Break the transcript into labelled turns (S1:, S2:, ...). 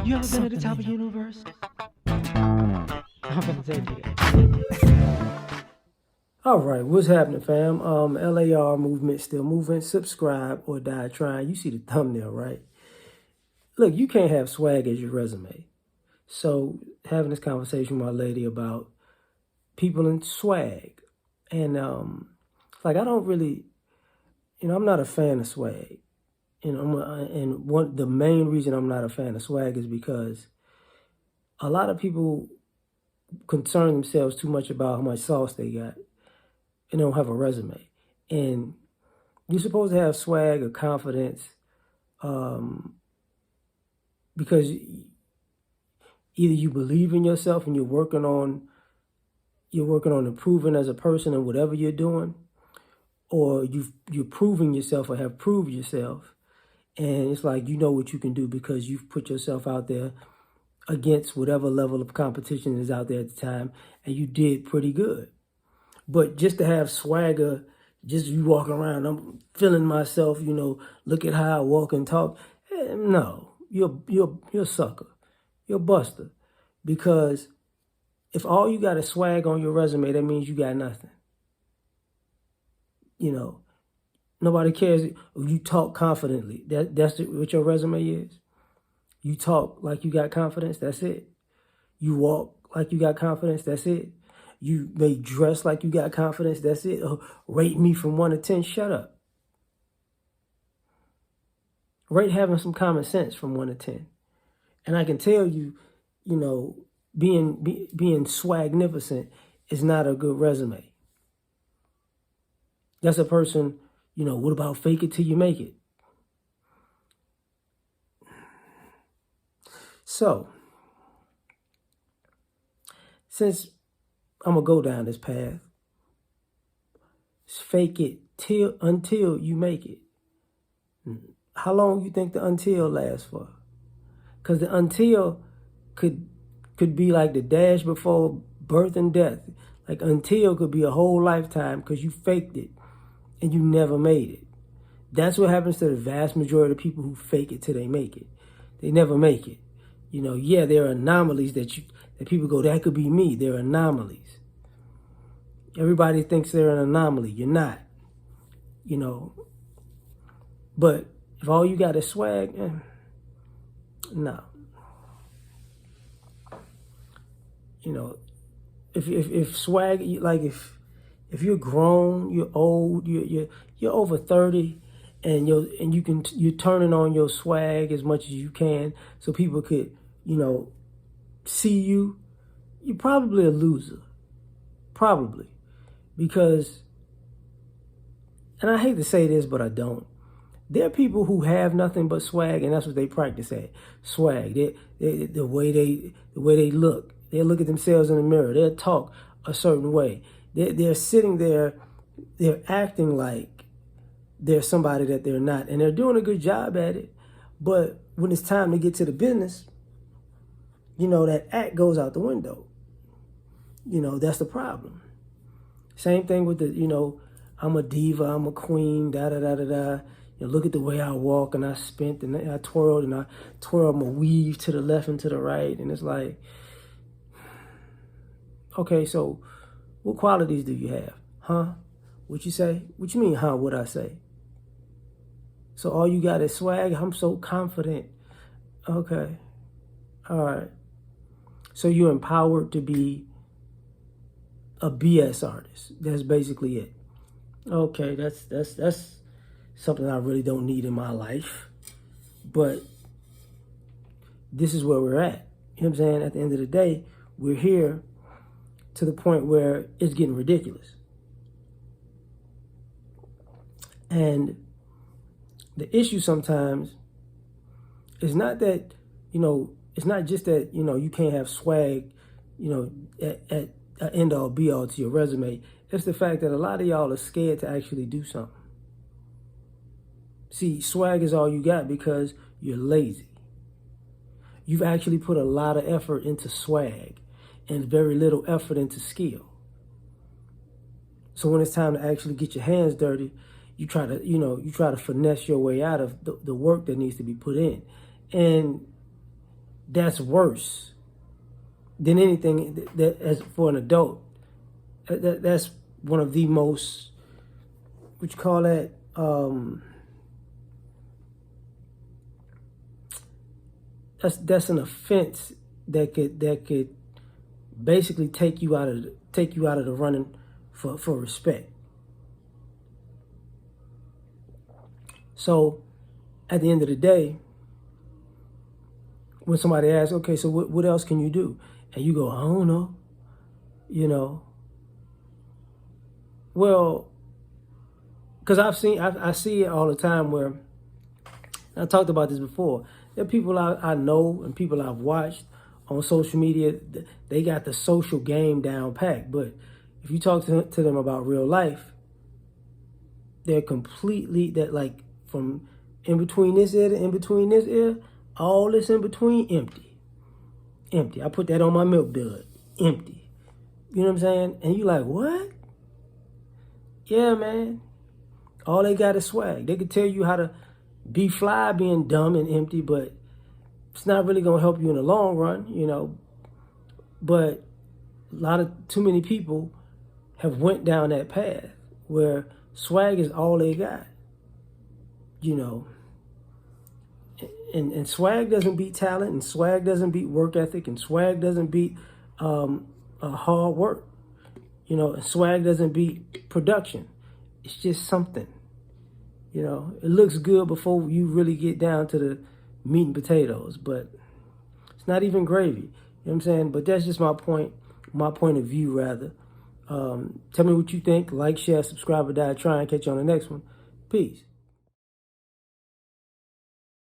S1: You ever been at the top of the universe? I'm gonna take you.
S2: All right, what's happening, fam? L.A.R. movement still moving. Subscribe or die trying. You see the thumbnail, right? Look, you can't have swag as your resume. So having this conversation with my lady about people and swag, and like I don't really, I'm not a fan of swag. And the main reason I'm not a fan of swag is because a lot of people concern themselves too much about how much sauce they got and don't have a resume. And you're supposed to have swag or confidence because either you believe in yourself and you're working on improving as a person in whatever you're doing, or you're proving yourself or have proved yourself. And it's like you know what you can do because you've put yourself out there against whatever level of competition is out there at the time, and you did pretty good. But just to have swagger, just you walk around, I'm feeling myself, look at how I walk and talk. No, you're a sucker. You're a buster. Because if all you got is swag on your resume, that means you got nothing. Nobody cares. You talk confidently. That's what your resume is. You talk like you got confidence. That's it. You walk like you got confidence. That's it. You may dress like you got confidence. That's it. Rate me from 1 to 10. Shut up. Rate having some common sense from 1 to 10. And I can tell you, being swagnificent is not a good resume. That's a person, what about fake it till you make it? So, since I'm going to go down this path, fake it until you make it. How long you think the until lasts for? Because the until could be like the dash before birth and death. Like until could be a whole lifetime because you faked it and you never made it. That's what happens to the vast majority of people who fake it till they make it. They never make it. Yeah, there are anomalies that people go, that could be me. There are anomalies. Everybody thinks they're an anomaly. You're not. But if all you got is swag, no. If swag, like if you're grown, you're old, you're over 30, and you're turning on your swag as much as you can, so people could see you. You're probably a loser, probably, because, and I hate to say this, but I don't. There are people who have nothing but swag, and that's what they practice at. Swag. The way they look. They look at themselves in the mirror. They'll talk a certain way. They're sitting there. They're acting like they're somebody that they're not, and they're doing a good job at it. But when it's time to get to the business, that act goes out the window. That's the problem. Same thing with I'm a diva, I'm a queen, da da da da da. Look at the way I walk, and I spent, and I twirled my weave to the left and to the right, and it's like, okay, so what qualities do you have? Huh? What you say? What you mean, huh? What I say? So all you got is swag? I'm so confident. Okay. All right. So you're empowered to be a BS artist. That's basically it. Okay, that's something I really don't need in my life. But this is where we're at. You know what I'm saying? At the end of the day, we're here to the point where it's getting ridiculous. And the issue sometimes is not that, it's not just that, you can't have swag, at end all be all to your resume. It's the fact that a lot of y'all are scared to actually do something. See, swag is all you got because you're lazy. You've actually put a lot of effort into swag and very little effort into skill. So when it's time to actually get your hands dirty, you try to finesse your way out of the work that needs to be put in. And that's worse than anything that as for an adult. That's one of the most, what you call that, that's an offense that could basically take you out of the running for respect. So at the end of the day, when somebody asks, okay, so what else can you do? And you go, I don't know, Well, because I see it all the time where, I talked about this before, there are people I know and people I've watched on social media, they got the social game down packed. But if you talk to them about real life, they're completely, that like from in between this ear to in between this ear, all this in between, empty. Empty. I put that on my milk dud. Empty. You know what I'm saying? And you like, what? Yeah, man. All they got is swag. They could tell you how to be fly being dumb and empty, but it's not really going to help you in the long run, But too many people have went down that path where swag is all they got, And swag doesn't beat talent, and swag doesn't beat work ethic, and swag doesn't beat hard work. And swag doesn't beat production. It's just something. It looks good before you really get down to the meat and potatoes, but it's not even gravy. You know what I'm saying? But that's just my point of view, rather. Tell me what you think. Like, share, subscribe, or die trying. Catch you on the next one. Peace.